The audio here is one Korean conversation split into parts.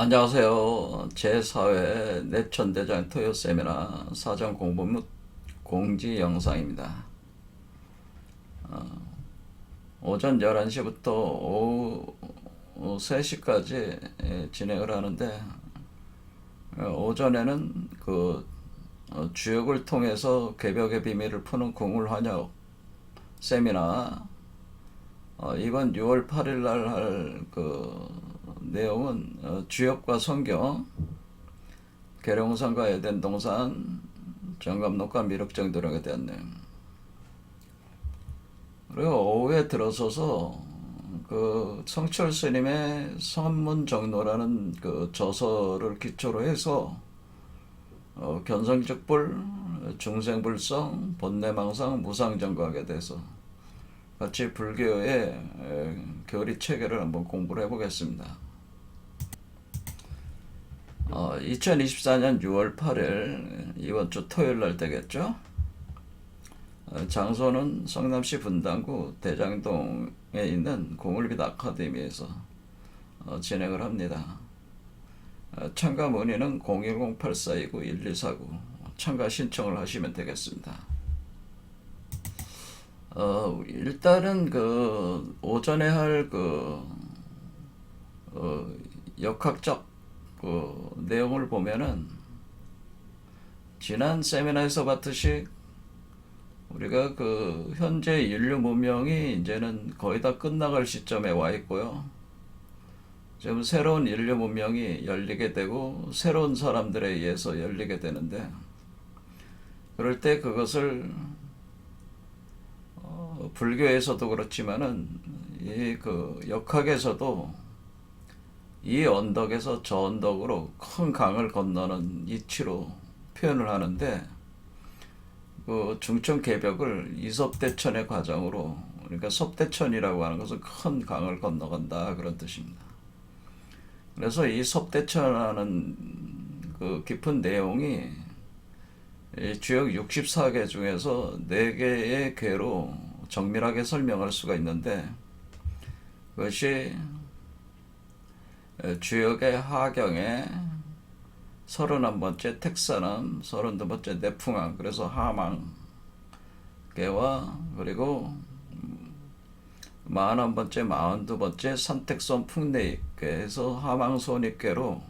안녕하세요. 제4회 내천대장 토요 세미나 사전 공부 및 공지 영상입니다. 오전 11시부터 오후 3시까지 진행을 하는데, 오전에는 주역을 통해서 개벽의 비밀을 푸는 궁을 환역 세미나, 이번 6월 8일 날 할 내용은 주역과 성경, 계룡산과 에덴동산, 정감록과 미륵정도령에 대한 내용. 그리고 오후에 들어서서 성철 스님의 선문정로라는 저서를 기초로 해서 견성직불, 중생불성, 본내망상, 무상정각에 대해서 같이 불교의 교리 체계를 한번 공부를 해보겠습니다. 2024년 6월 8일 이번 주 토요일 날 되겠죠. 장소는 성남시 분당구 대장동에 있는 공울빛 아카데미에서 진행을 합니다. 참가 문의는 010-8429-1249 참가 신청을 하시면 되겠습니다. 일단은 오전에 할 역학적 내용을 보면은 지난 세미나에서 봤듯이 우리가 현재 인류 문명이 이제는 거의 다 끝나갈 시점에 와 있고요. 지금 새로운 인류 문명이 열리게 되고 새로운 사람들에 의해서 열리게 되는데, 그럴 때 그것을 불교에서도 그렇지만은 이 역학에서도 이 언덕에서 저 언덕으로 큰 강을 건너는 이치로 표현을 하는데, 중천 개벽을 이섭대천의 과정으로, 그러니까 섭대천이라고 하는 것은 큰 강을 건너간다 그런 뜻입니다. 그래서 이 섭대천하는 깊은 내용이 주역 64개 중에서 4개의 궤로 정밀하게 설명할 수가 있는데, 그것이 주역의 하경에 31번째 택사남, 32번째 내풍암, 그래서 하망계와, 그리고 41번째, 42번째 산택선 풍내입계에서 하망손입계로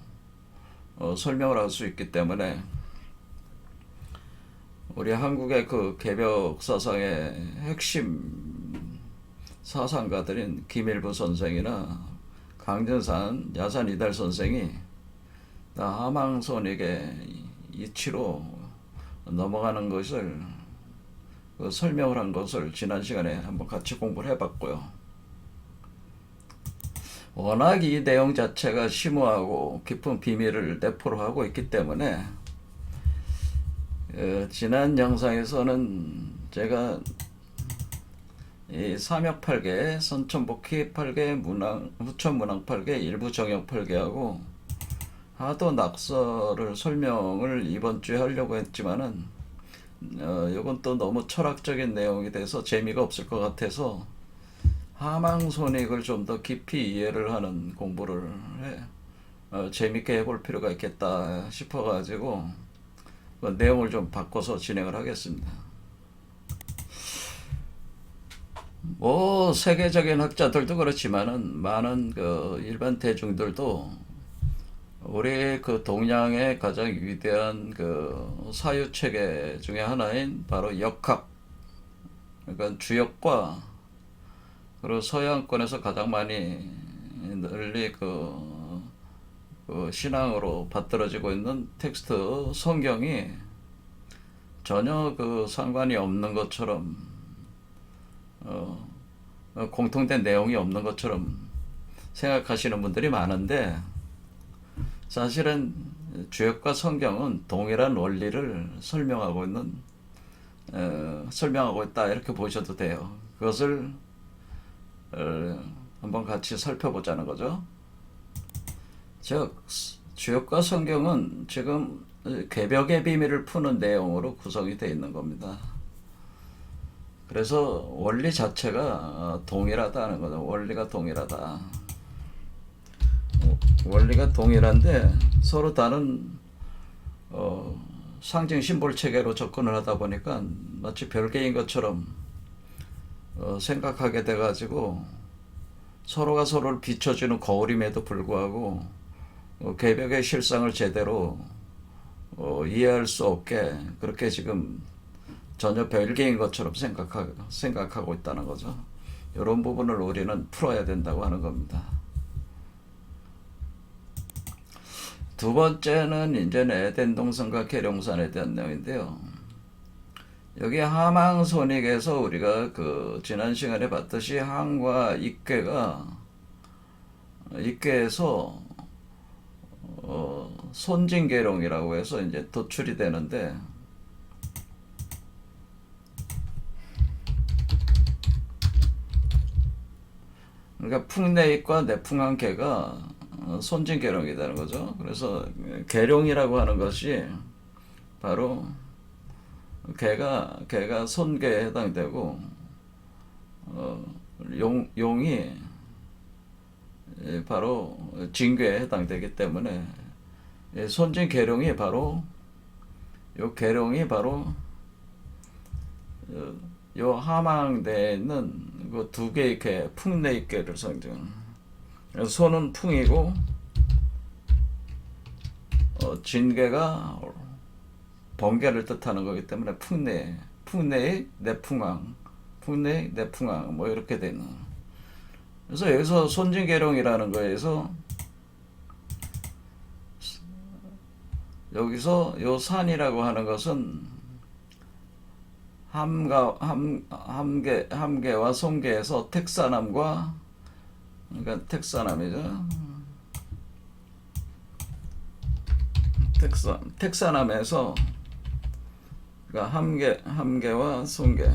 설명을 할 수 있기 때문에, 우리 한국의 개벽 사상의 핵심 사상가들인 김일부 선생이나 강전산, 야산 이달 선생이 다 하망손익의 이치로 넘어가는 것을 설명을 한 것을 지난 시간에 한번 같이 공부를 해봤고요. 워낙 이 내용 자체가 심오하고 깊은 비밀을 내포로 하고 있기 때문에 지난 영상에서는 제가 이 삼역 8개, 선천복희 8개, 후천문항 8개, 일부 정역 8개하고 하도 낙서를 설명을 이번 주에 하려고 했지만은 이건 또 너무 철학적인 내용이 돼서 재미가 없을 것 같아서 하망손익을 좀 더 깊이 이해를 하는 공부를 재밌게 해볼 필요가 있겠다 싶어가지고 내용을 좀 바꿔서 진행을 하겠습니다. 세계적인 학자들도 그렇지만은 많은 일반 대중들도 우리 동양의 가장 위대한 사유 체계 중에 하나인 바로 역학, 그러니까 주역과, 그리고 서양권에서 가장 많이 널리 신앙으로 받들어지고 있는 텍스트 성경이 전혀 상관이 없는 것처럼, 공통된 내용이 없는 것처럼 생각하시는 분들이 많은데, 사실은 주역과 성경은 동일한 원리를 설명하고 있다 이렇게 보셔도 돼요. 그것을 한번 같이 살펴보자는 거죠. 즉 주역과 성경은 지금 개벽의 비밀을 푸는 내용으로 구성이 되어 있는 겁니다. 그래서 원리 자체가 동일하다는 거죠. 원리가 동일하다. 원리가 동일한데 서로 다른 상징 심볼 체계로 접근을 하다 보니까 마치 별개인 것처럼 생각하게 돼가지고 서로가 서로를 비춰주는 거울임에도 불구하고 개벽의 실상을 제대로 이해할 수 없게 그렇게 지금 전혀 별개인 것처럼 생각하고 있다는 거죠. 이런 부분을 우리는 풀어야 된다고 하는 겁니다. 두 번째는 이제는 에덴 동산과 계룡산에 대한 내용인데요. 여기 하망손익에서 우리가 그 지난 시간에 봤듯이 항과 입괴에서 손진계룡이라고 해서 이제 도출이 되는데, 그러니까 풍내익과 내풍한계가 손진계룡이 되는 거죠. 그래서 계룡이라고 하는 것이 바로 개가 손계에 해당되고 용이 바로 진괴에 해당되기 때문에 손진계룡이 바로 요 계룡이 바로 요 하망대에 있는 그 두 개의 개, 풍내익계를 상징. 그래서 손은 풍이고 진괴가 번개를 뜻하는 거기 때문에 풍내익, 내풍왕, 풍내익, 내풍왕 뭐 이렇게 되는. 그래서 여기서 손진계룡이라는 거에서 여기서 요 산이라고 하는 것은 함계와 손계에서 택사남과, 그러니까 택사남이죠. 택사남에서 그러니까 함계와 손계,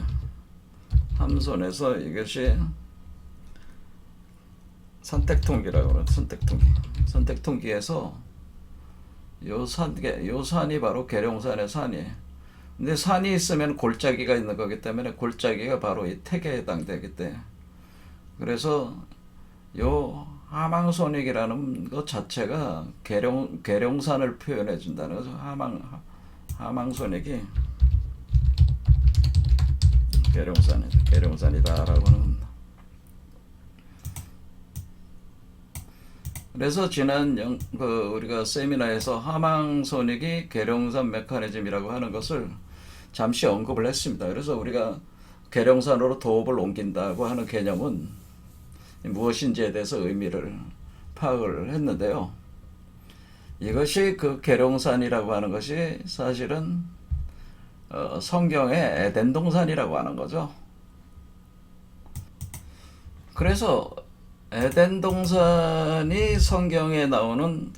함손에서 이것이 선택통기라고 그래요. 선택통기에서 요 산이 바로 계룡산의 산이에요. 근데 산이 있으면 골짜기가 있는 거기 때문에 골짜기가 바로 이 택에 해당되기 때문에, 그래서 요 하망손익이라는 것 자체가 계룡산을 표현해 준다는 거죠. 하망손익이 계룡산이다라고 하는 겁니다. 그래서 지난 우리가 세미나에서 하망손익이 계룡산 메커니즘이라고 하는 것을 잠시 언급을 했습니다. 그래서 우리가 계룡산으로 도읍을 옮긴다고 하는 개념은 무엇인지에 대해서 의미를 파악을 했는데요. 이것이 그 계룡산이라고 하는 것이 사실은 성경의 에덴 동산이라고 하는 거죠. 그래서 에덴 동산이 성경에 나오는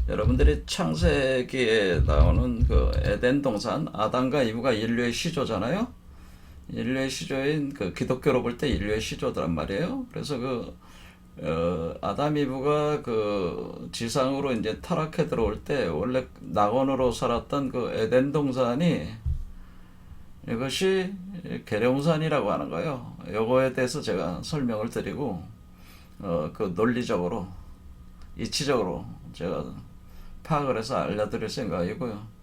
여러분들이 창세기에 나오는 그 에덴 동산, 아담과 이브가 인류의 시조잖아요. 인류의 시조인 기독교로 볼 때 인류의 시조란 말이에요. 그래서 아담 이브가 지상으로 이제 타락해 들어올 때 원래 낙원으로 살았던 에덴 동산이 이것이 계룡산이라고 하는 거예요. 요거에 대해서 제가 설명을 드리고 논리적으로 이치적으로 제가 파악을 해서 알려드릴 생각이고요.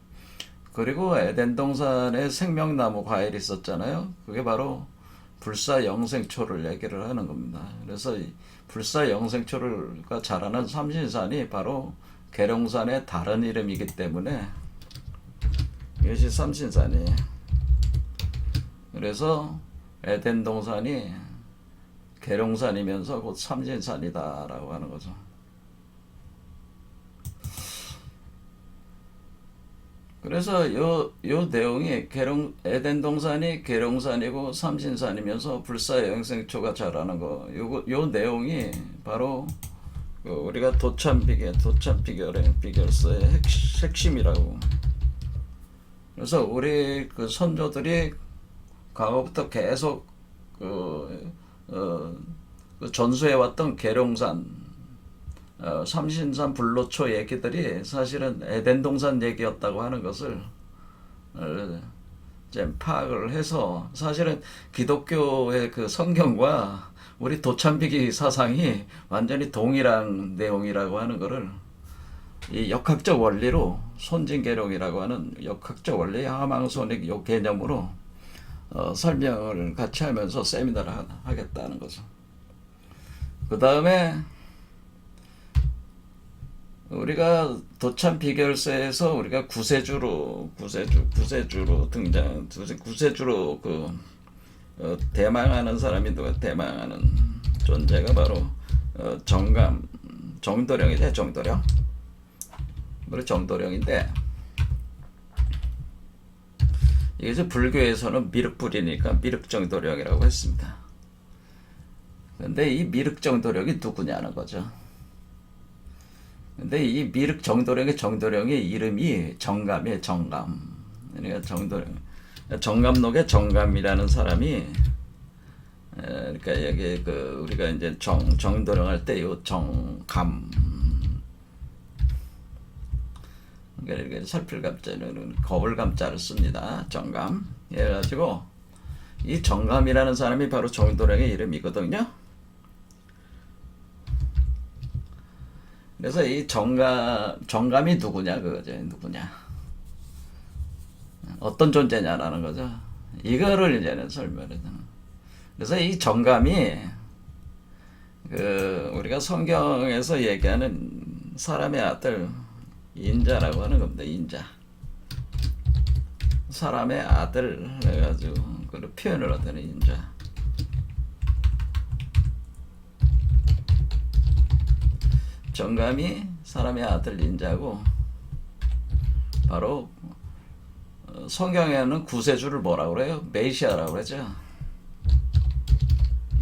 그리고 에덴 동산에 생명나무 과일이 있었잖아요. 그게 바로 불사영생초를 얘기를 하는 겁니다. 그래서 이 불사영생초가 자라는 삼신산이 바로 계룡산의 다른 이름이기 때문에 이것이 삼신산이에요. 그래서 에덴 동산이 계룡산이면서 곧 삼신산이다라고 하는 거죠. 그래서 요 내용이 에덴 동산이 계룡산이고 삼신산이면서 불사영생초가 자라는 거, 요 내용이 바로 우리가 도참비결서의 핵심이라고. 그래서 우리 선조들이 과거부터 계속 전수해왔던 계룡산, 삼신산 불로초 얘기들이 사실은 에덴 동산 얘기였다고 하는 것을 이제 파악을 해서, 사실은 기독교의 성경과 우리 도참비기 사상이 완전히 동일한 내용이라고 하는 거를 이 역학적 원리로 손진계룡이라고 하는 역학적 원리 하망손익 요 개념으로 설명을 같이 하면서 세미나를 하겠다는 거죠. 그 다음에 우리가 도참 비결서에서 우리가 구세주로 등장, 구세주로 대망하는 사람이 누가 대망하는 존재가 바로 정도령이죠. 정도령. 우리 정도령인데 이게 불교에서는 미륵불이니까 미륵정도령이라고 했습니다. 근데 이 미륵정도령이 누구냐는 거죠. 근데 이 정도령의 이름이 정감이에요. 정감. 그러니까 정감록의 정감이라는 사람이 그러니까 여기 우리가 이제 정도령 할 때 요 정감 그러니까 설필감자는 거울감자를 씁니다. 정감. 그래가지고 이 정감이라는 사람이 바로 정도령의 이름이거든요. 그래서 이 정감이 누구냐 그거죠. 누구냐. 어떤 존재냐라는 거죠. 이거를 이제는 설명을. 그래서 이 정감이 우리가 성경에서 얘기하는 사람의 아들 인자라고 하는 겁니다. 인자. 사람의 아들 해가지고 그 표현을 하는 인자. 정감이 사람의 아들 인자고 바로 성경에는 구세주를 뭐라고 그래요? 메시아라고 그러죠.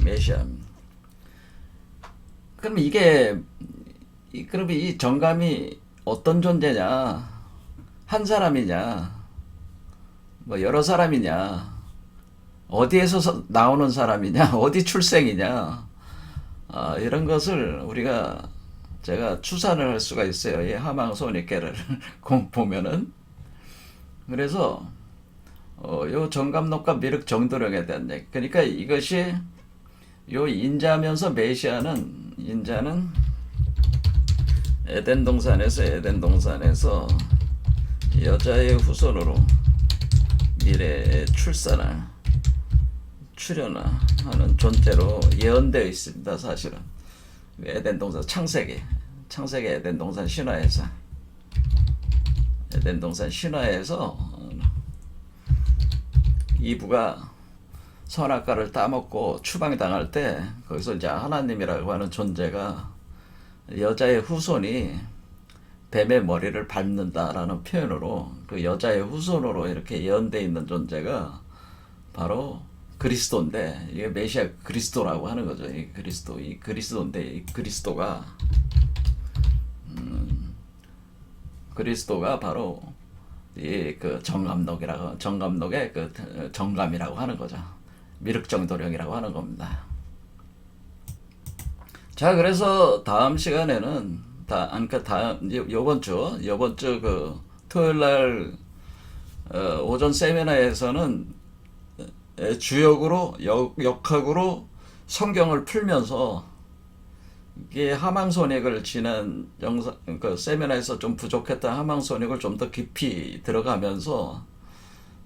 메시아. 그럼 그럼 이 정감이 어떤 존재냐? 한 사람이냐? 뭐 여러 사람이냐? 어디에서 나오는 사람이냐? 어디 출생이냐? 이런 것을 제가 추산을 할 수가 있어요. 이 하망손익계를 보면은. 그래서 요 정감록과 미륵 정도령에 대한 얘기. 그러니까 이것이 요 인자면서 인자는 에덴 동산에서 여자의 후손으로 미래에 출현하는 존재로 예언되어 있습니다. 사실은 에덴 동산 창세기 에덴 동산 신화에서 이브가 선악과를 따먹고 추방당할 때 거기서 이제 하나님이라고 하는 존재가 여자의 후손이 뱀의 머리를 밟는다라는 표현으로 그 여자의 후손으로 이렇게 예언되어 있는 존재가 바로 그리스도인데 이게 메시아 그리스도라고 하는 거죠. 이 그리스도인데 이 그리스도가 바로 이 정감록의 정감이라고 하는 거죠. 미륵정도령이라고 하는 겁니다. 자, 그래서 다음 시간에는 요번 주 토요일 날 오전 세미나에서는 주역으로 역학으로 성경을 풀면서 이게 하망손익을 지난 영상 세미나에서 좀 부족했던 하망손익을 좀 더 깊이 들어가면서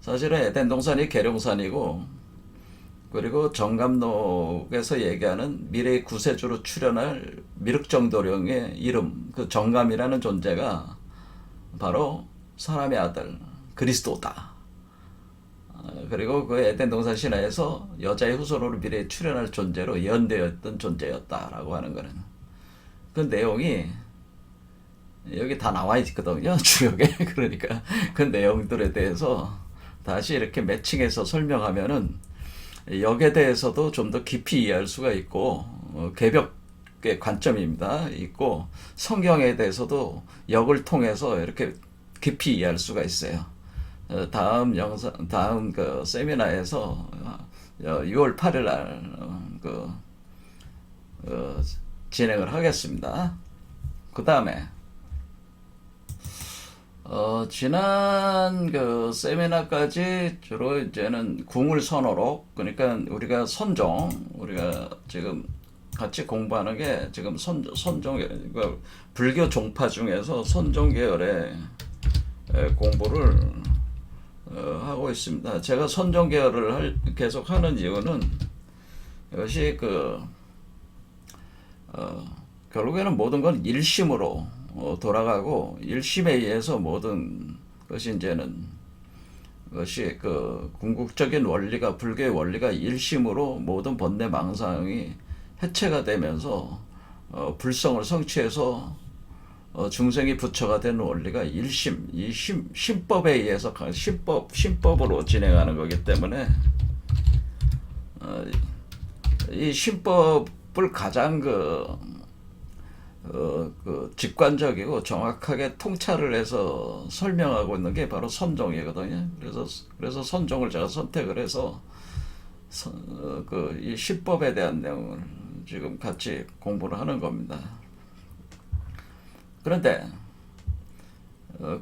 사실은 에덴 동산이 계룡산이고 그리고 정감록에서 얘기하는 미래의 구세주로 출현할 미륵정도령의 이름 정감이라는 존재가 바로 사람의 아들 그리스도다. 그리고 그 에덴 동산 신화에서 여자의 후손으로 미래에 출현할 존재로 예언되었던 존재였다라고 하는 거는 그 내용이 여기 다 나와 있거든요. 주역에. 그러니까 그 내용들에 대해서 다시 이렇게 매칭해서 설명하면은 역에 대해서도 좀 더 깊이 이해할 수가 있고 개벽의 관점입니다. 있고 성경에 대해서도 역을 통해서 이렇게 깊이 이해할 수가 있어요. 다음 세미나에서 6월 8일 날 진행을 하겠습니다. 그 다음에 지난 그 세미나까지 주로 이제는 궁을 선호로, 그러니까 우리가 우리가 지금 같이 공부하는 게 지금 선종, 그러니까 불교 종파 중에서 선종 계열의 공부를 하고 있습니다. 제가 선종 계열을 계속 하는 이유는 이것이 결국에는 모든 건 일심으로 돌아가고, 일심에 의해서 모든 것이 이제는 것이 궁극적인 원리가, 불교의 원리가 일심으로 모든 번뇌 망상이 해체가 되면서 불성을 성취해서 중생이 부처가 되는 원리가 일심, 이 심법에 의해서 심법으로 진행하는 거기 때문에 이 심법을 가장 직관적이고 정확하게 통찰을 해서 설명하고 있는 게 바로 선종이거든요. 그래서 선종을 제가 선택을 해서 이 시법에 대한 내용을 지금 같이 공부를 하는 겁니다. 그런데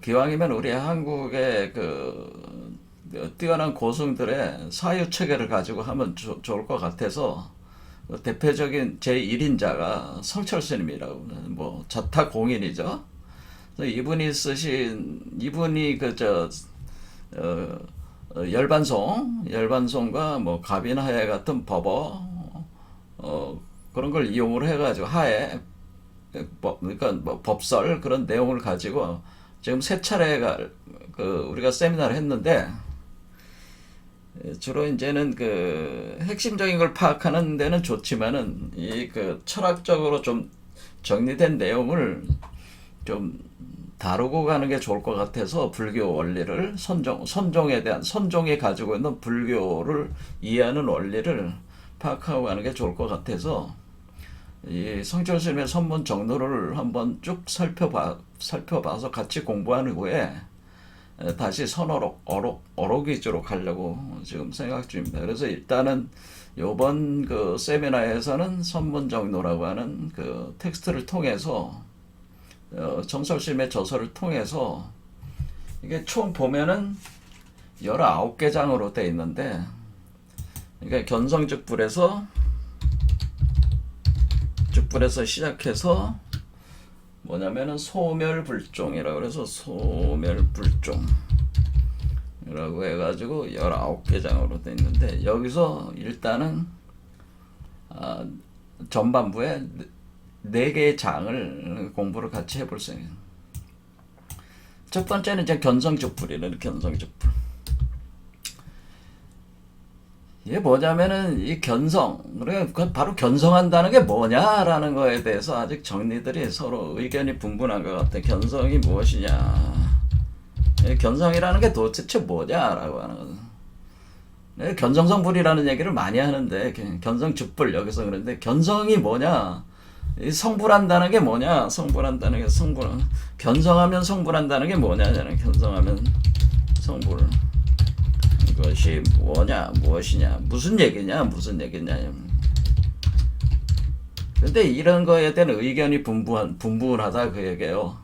기왕이면 우리 한국의 뛰어난 고승들의 사유 체계를 가지고 하면 좋을 것 같아서, 대표적인 제1인자가 성철 스님이라고, 뭐 자타공인이죠. 이분이 열반송과 뭐 갑인하에 같은 법어 그런 걸 이용을 해가지고 하에 그러니까 뭐 법설 그런 내용을 가지고 지금 세 차례가 우리가 세미나를 했는데, 주로 이제는 핵심적인 걸 파악하는 데는 좋지만은 이 철학적으로 좀 정리된 내용을 좀 다루고 가는 게 좋을 것 같아서, 불교 원리를 선종이 가지고 있는 불교를 이해하는 원리를 파악하고 가는 게 좋을 것 같아서, 이 성철 스님의 선문 정도를 한번 쭉 살펴봐서 같이 공부한 후에 다시 어록 위주로 가려고 지금 생각 중입니다. 그래서 일단은 요번 세미나에서는 선문정로라고 하는 텍스트를 통해서, 정철 스님의 저서를 통해서, 이게 총 보면은 19개 장으로 되어 있는데, 그러니까 견성즉불에서 시작해서 뭐냐면은 소멸불종이라고 그래서 소멸불종이라고 해가지고 19개 장으로 되어 있는데, 여기서 일단은 전반부에 4개의 장을 공부를 같이 해볼 생각입니다. 첫 번째는 이제 견성즉불이라는 견성즉불. 이게 뭐냐면은 이 그러니까 바로 견성한다는 게 뭐냐라는 거에 대해서 아직 정리들이 서로 의견이 분분한 것 같아. 견성이 무엇이냐, 견성이라는 게 도대체 뭐냐라고 하는 거죠. 견성성불이라는 얘기를 많이 하는데, 견성즉불 여기서 그런데 견성이 뭐냐, 이 성불한다는 게 뭐냐, 견성하면 성불한다는 게 뭐냐냐는, 견성하면 성불, 이것이 무엇이냐, 무슨 얘기냐. 근데 이런 거에 대한 의견이 분분하다 그 얘기예요.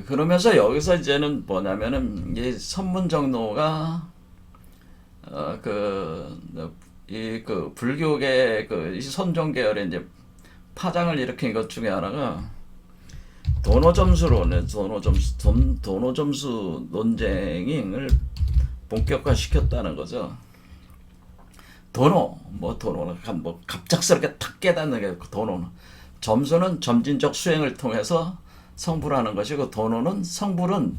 그러면서 여기서 이제는 뭐냐면은 이 선문정로가 불교계 이 선종계열의 이제 파장을 일으킨 것 중에 하나가 도노점수 논쟁을 본격화시켰다는 거죠. 도노는 갑작스럽게 탁 깨닫는 게 도노는, 점수는 점진적 수행을 통해서 성불하는 것이고, 성불은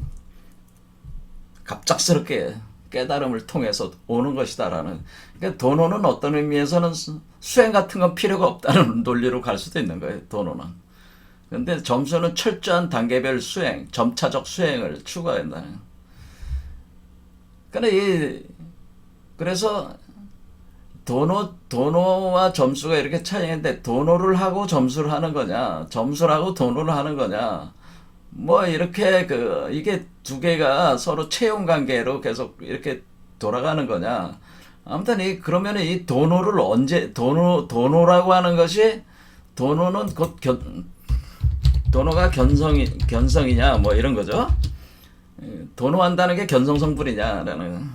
갑작스럽게 깨달음을 통해서 오는 것이다라는. 그러니까 도노는 어떤 의미에서는 수행 같은 건 필요가 없다는 논리로 갈 수도 있는 거예요. 도노는. 근데 점수는 철저한 단계별 수행, 점차적 수행을 추구한다는. 그래서 도노와 점수가 이렇게 차이인데, 도노를 하고 점수를 하는 거냐, 점수를 하고 도노를 하는 거냐, 뭐 이렇게 이게 두 개가 서로 채용 관계로 계속 이렇게 돌아가는 거냐. 아무튼 그러면 이 도노를 도노라고 하는 것이, 도노는 곧 도노가 견성이냐 뭐 이런 거죠. 도노한다는 게 견성성불이냐라는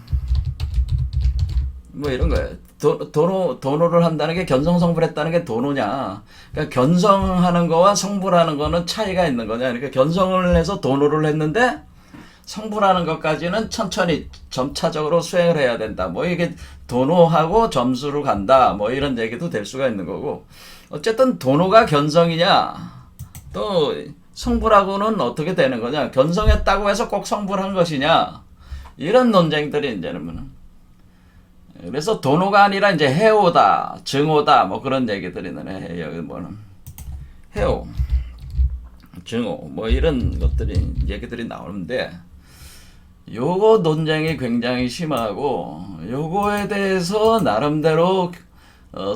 뭐 이런 거예요. 도노를 한다는 게 견성성불했다는 게 도노냐. 그러니까 견성하는 거와 성불하는 거는 차이가 있는 거냐. 그러니까 견성을 해서 도노를 했는데 성불하는 것까지는 천천히 점차적으로 수행을 해야 된다. 뭐 이게 도노하고 점수를 간다. 뭐 이런 얘기도 될 수가 있는 거고. 어쨌든 도노가 견성이냐, 또 성불하고는 어떻게 되는 거냐. 견성했다고 해서 꼭 성불한 것이냐. 이런 논쟁들이 이제는. 그래서 도노가 아니라 이제 해오다, 증오다, 뭐 그런 얘기들이 나네. 여기 뭐는 해오, 증오, 뭐 이런 것들이 얘기들이 나오는데, 요거 논쟁이 굉장히 심하고, 요거에 대해서 나름대로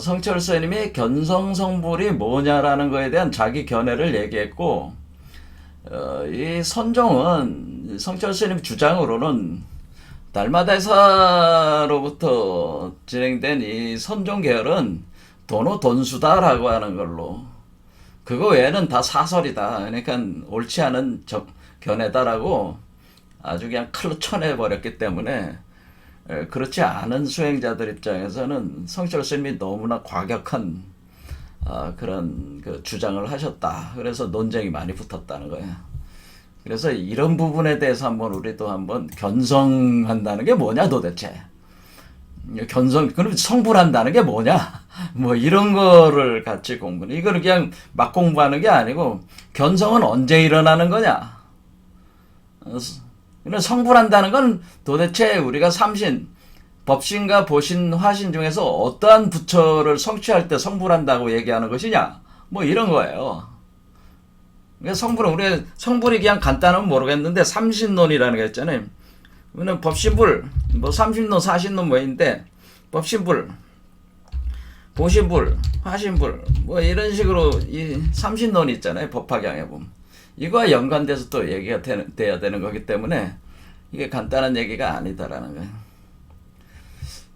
성철 스님이 견성성불이 뭐냐라는 거에 대한 자기 견해를 얘기했고, 이 선종은 성철 스님 주장으로는 달마대사로부터 진행된 이 선종 계열은 도노 돈수다라고 하는 걸로, 그거 외에는 다 사설이다. 그러니까 옳지 않은 견해다라고 아주 그냥 칼로 쳐내버렸기 때문에, 그렇지 않은 수행자들 입장에서는 성철 스님이 너무나 과격한 그런 그 주장을 하셨다. 그래서 논쟁이 많이 붙었다는 거예요. 그래서 이런 부분에 대해서 우리도 한번 견성한다는 게 뭐냐 도대체. 그럼 성불한다는 게 뭐냐? 뭐 이런 거를 같이 공부는. 이거를 그냥 막 공부하는 게 아니고, 견성은 언제 일어나는 거냐? 성불한다는 건 도대체 우리가 삼신, 법신과 보신, 화신 중에서 어떠한 부처를 성취할 때 성불한다고 얘기하는 것이냐? 뭐 이런 거예요. 우리가 성불이 그냥 간단하면 모르겠는데, 삼신론이라는 게 있잖아요. 그러면 법신불, 뭐 삼신론, 사신론 뭐 있는데, 법신불, 보신불, 화신불, 뭐 이런 식으로 이 삼신론이 있잖아요. 법화경에 보면. 이거와 연관돼서 또 얘기가 돼야 되는 거기 때문에, 이게 간단한 얘기가 아니다라는 거예요.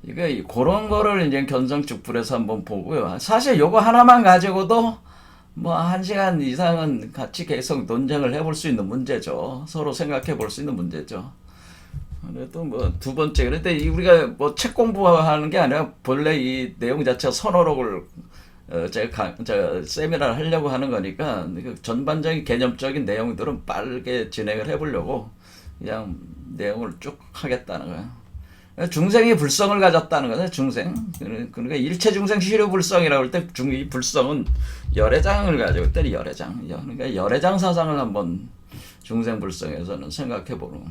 이게 그런 거를 이제 견성축불에서 한번 보고요. 사실 요거 하나만 가지고도 뭐 1시간 이상은 같이 계속 논쟁을 해볼 수 있는 문제죠. 서로 생각해 볼 수 있는 문제죠. 그래도 뭐 두 번째, 그런데 우리가 뭐 책 공부하는 게 아니라 본래 이 내용 자체가 선어록을 제가 세미나를 하려고 하는 거니까, 전반적인 개념적인 내용들은 빠르게 진행을 해보려고 그냥 내용을 쭉 하겠다는 거예요. 중생이 불성을 가졌다는 거죠. 중생. 그러니까 일체 중생 시류불성이라고 할 때 이 불성은 열애장을 가지고 있다니. 열애장. 그러니까 열애장 사상을 한번 중생 불성에서는 생각해 보는.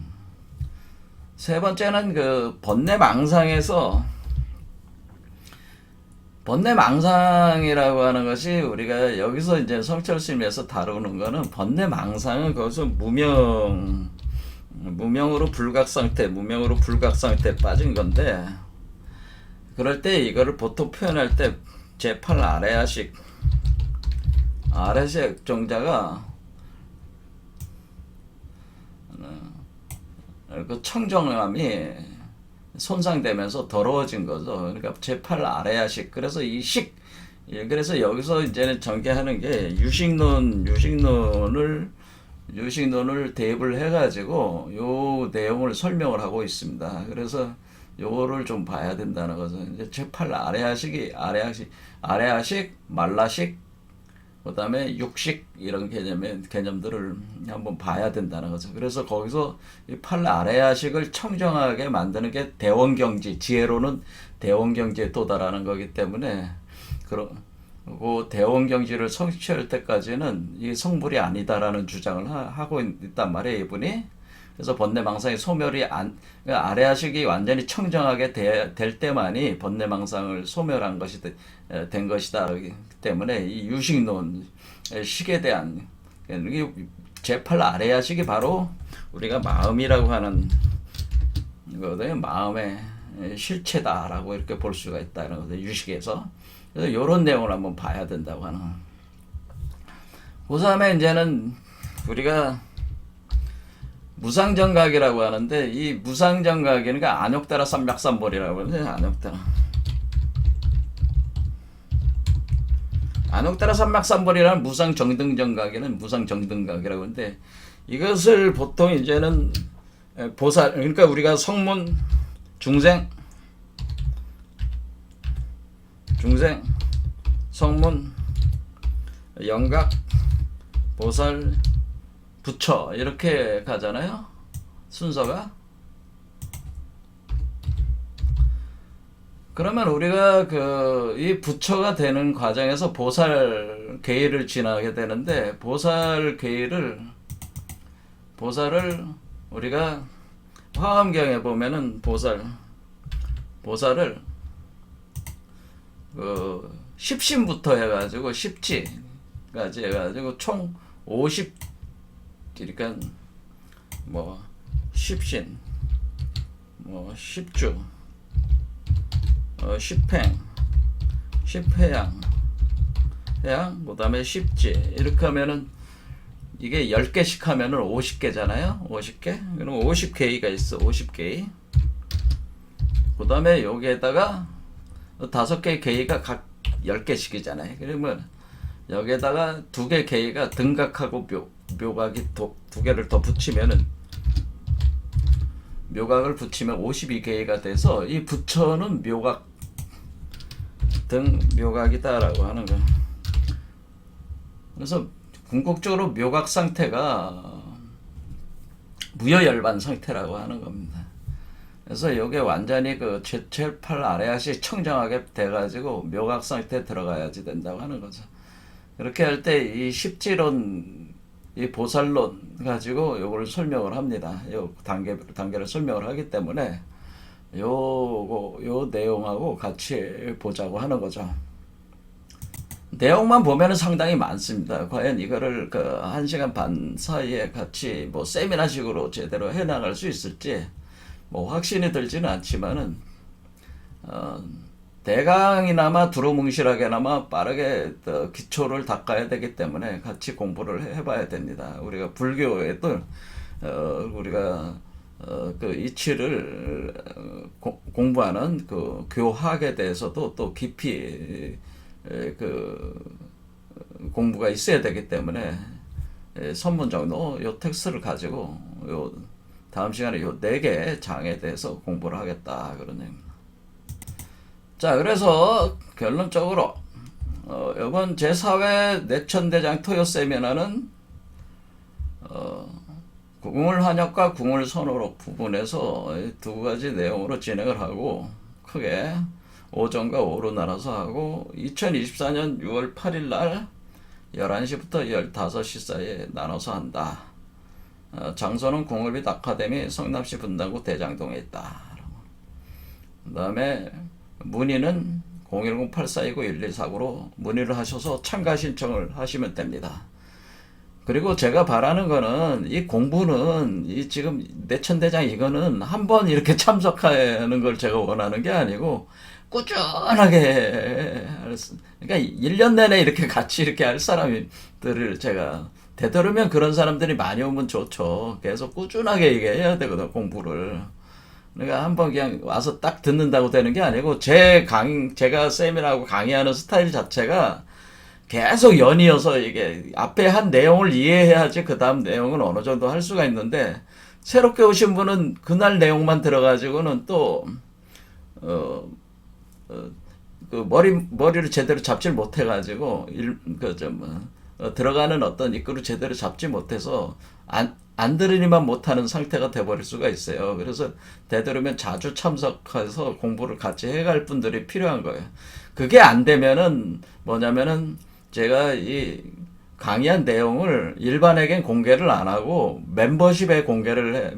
세 번째는 그 번뇌망상에서, 번뇌망상이라고 하는 것이 우리가 여기서 이제 성철 스님에서 다루는 거는, 번뇌망상은 거기서 무명으로 불각상태, 무명으로 불각상태에 빠진 건데, 그럴 때 이거를 보통 표현할 때 제8 아레아식 정자가 그 청정함이 손상되면서 더러워진 거죠. 그러니까 제8 아레아식. 그래서 그래서 여기서 이제는 전개하는 게 유식론을 대입을 해가지고 요 내용을 설명을 하고 있습니다. 그래서 요거를 좀 봐야 된다는 거죠. 이제 제8 아레아식, 말라식, 그 다음에 육식, 이런 개념들을 한번 봐야 된다는 거죠. 그래서 거기서 이 8아레아식을 청정하게 만드는 게 대원경지, 지혜로는 대원경지에 도달하는 거기 때문에, 그 대원경지를 성취할 때까지는 이 성불이 아니다라는 주장을 하고 있단 말이에요, 이분이. 그래서 번뇌망상의 소멸이 그러니까 아레아식이 완전히 청정하게 될 때만이 번뇌망상을 소멸한 것이 된 것이다. 그렇기 때문에 이 유식론, 식에 대한 제8 아레아식이 바로 우리가 마음이라고 하는 거거든요. 마음의 실체다라고 이렇게 볼 수가 있다는 거죠, 유식에서. 그래서 이런 내용을 한번 봐야 된다고 하는. 그 다음에 이제는 우리가 무상정각이라고 하는데, 이 무상정각이니까 그러니까 안욕따라 삼백삼벌이라고 하는데, 안욕따라 삼백삼벌이라는 무상정등정각에는 무상정등각이라고 하는데, 이것을 보통 이제는 보살, 그러니까 우리가 성문, 중생, 성문, 영각, 보살, 부처 이렇게 가잖아요. 순서가. 그러면 우리가 이 부처가 되는 과정에서 보살 계의를 지나게 되는데, 보살을 우리가 화엄경에 보면은 보살을 십신부터 해가지고 십지까지 해가지고 총 50, 그러니까 뭐 십신, 뭐 십주, 십행, 십회양, 그다음에 십지 이렇게 하면은 이게 10개씩 하면은 50개잖아요. 50개. 그럼 50개의가 있어. 50개의. 그다음에 여기에다가 5개의 개의가 각 10개씩이잖아요. 그러면 여기에다가 2개 개의가 등각하고 묘각이 2개를 더 붙이면은, 묘각을 붙이면 52개의가 돼서 이 부처는 묘각이다라고 하는 거예요. 그래서 궁극적으로 묘각 상태가 무여열반 상태라고 하는 겁니다. 그래서 이게 완전히 최철팔 아래아시 청정하게 돼가지고 묘각 상태에 들어가야지 된다고 하는 거죠. 그렇게 할 때 이 십지론, 이 보살론 가지고 요걸 설명을 합니다. 요 단계를 설명을 하기 때문에 요 내용하고 같이 보자고 하는 거죠. 내용만 보면은 상당히 많습니다. 과연 이거를 1시간 반 사이에 같이 뭐 세미나식으로 제대로 해나갈 수 있을지 뭐 확신이 들지는 않지만은, 대강이나마 두루뭉실하게나마 빠르게 기초를 닦아야 되기 때문에 같이 공부를 해봐야 됩니다. 우리가 불교에도 우리가 이치를 공부하는 교학에 대해서도 또 깊이 공부가 있어야 되기 때문에, 선문적으로 요 텍스트를 가지고 요 다음 시간에 요 4개 장에 대해서 공부를 하겠다 그런 얘기입니다. 자, 그래서 결론적으로 이번 제4회 내천대장 토요 세미나는 궁을환역과 궁을선호록 부분에서 2가지 내용으로 진행을 하고, 크게 오전과 오후로 나눠서 하고, 2024년 6월 8일 날 11시부터 15시 사이에 나눠서 한다. 장소는 궁을빛 아카데미 성남시 분당구 대장동에 있다. 그 다음에 문의는 010-8429-1149로 문의를 하셔서 참가 신청을 하시면 됩니다. 그리고 제가 바라는 거는, 이 공부는, 이 지금 내천대장 이거는 한번 이렇게 참석하는 걸 제가 원하는 게 아니고, 꾸준하게, 그러니까 1년 내내 이렇게 같이 이렇게 할 사람들을 제가, 되도록이면 그런 사람들이 많이 오면 좋죠. 계속 꾸준하게 이게 해야 되거든, 공부를. 그러니까 한번 그냥 와서 딱 듣는다고 되는 게 아니고, 제가 세미나하고 강의하는 스타일 자체가 계속 연이어서 이게 앞에 한 내용을 이해해야지 그 다음 내용은 어느 정도 할 수가 있는데, 새롭게 오신 분은 그날 내용만 들어가지고는 또, 머리를 제대로 잡질 못해가지고, 들어가는 어떤 입구를 제대로 잡지 못해서, 안 들으니만 못하는 상태가 돼버릴 수가 있어요. 그래서 되도록이면 자주 참석해서 공부를 같이 해갈 분들이 필요한 거예요. 그게 안 되면은 뭐냐면은, 제가 이 강의한 내용을 일반에겐 공개를 안 하고 멤버십에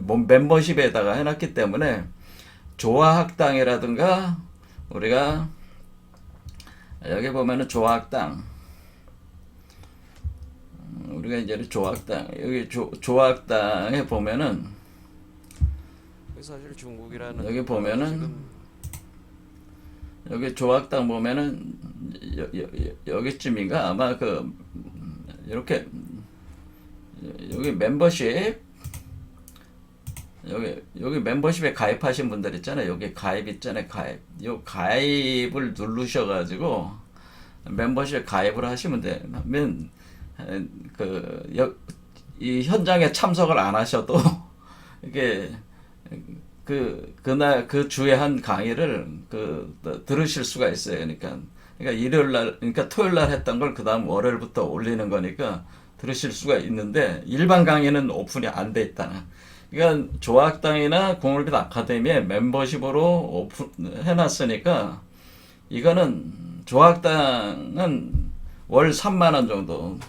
멤버십에다가 해놨기 때문에, 조화학당이라든가, 우리가 여기 보면은 조화학당, 우리가 이제 조화학당, 여기 조화학당에 보면은, 사실 중국이라는 여기 보면은, 여기 조학당 보면은 여기쯤인가 아마 이렇게 여기 멤버십, 여기 멤버십에 가입하신 분들 있잖아요. 여기 가입 있잖아요. 요 가입을 누르셔가지고 멤버십에 가입을 하시면 되면, 이 현장에 참석을 안 하셔도 이게 그날 그 주에 한 강의를 들으실 수가 있어요. 그러니까 일요일 날, 그러니까 토요일 날 했던 걸 그 다음 월요일부터 올리는 거니까 들으실 수가 있는데 일반 강의는 오픈이 안 돼 있다. 그러니까 조학당이나 공울빛 아카데미에 멤버십으로 오픈 해놨으니까 이거는 조학당은 월 3만 원 정도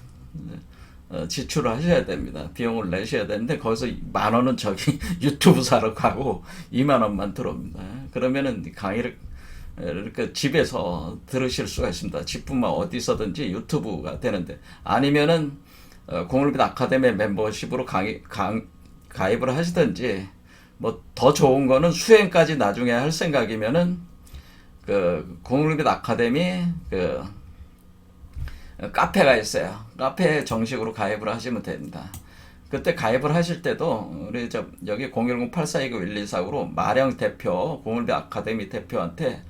지출을 하셔야 됩니다. 비용을 내셔야 되는데 거기서 만 원은 저기 유튜브 사러 가고 2만 원만 들어옵니다. 그러면은 강의를 이렇게 집에서 들으실 수가 있습니다. 집뿐만 어디서든지 유튜브가 되는데 아니면은 공울빛 아카데미 멤버십으로 가입을 하시든지 뭐 더 좋은 거는 수행까지 나중에 할 생각이면은 공울빛 아카데미 카페가 있어요. 카페에 정식으로 가입을 하시면 됩니다. 그때 가입을 하실 때도 우리 여기 010-8429-1249로 마령 대표, 공울빛 아카데미 대표한테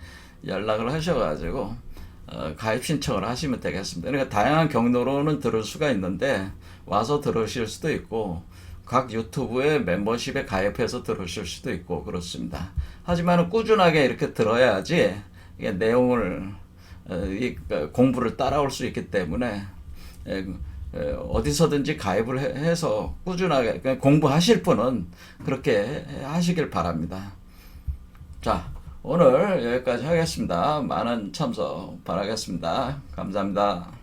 연락을 하셔가지고 가입 신청을 하시면 되겠습니다. 그러니까 다양한 경로로는 들을 수가 있는데 와서 들으실 수도 있고 각 유튜브의 멤버십에 가입해서 들으실 수도 있고 그렇습니다. 하지만 꾸준하게 이렇게 들어야지 이게 내용을 공부를 따라올 수 있기 때문에 어디서든지 가입을 해서 꾸준하게 공부하실 분은 그렇게 하시길 바랍니다. 자, 오늘 여기까지 하겠습니다. 많은 참석 바라겠습니다. 감사합니다.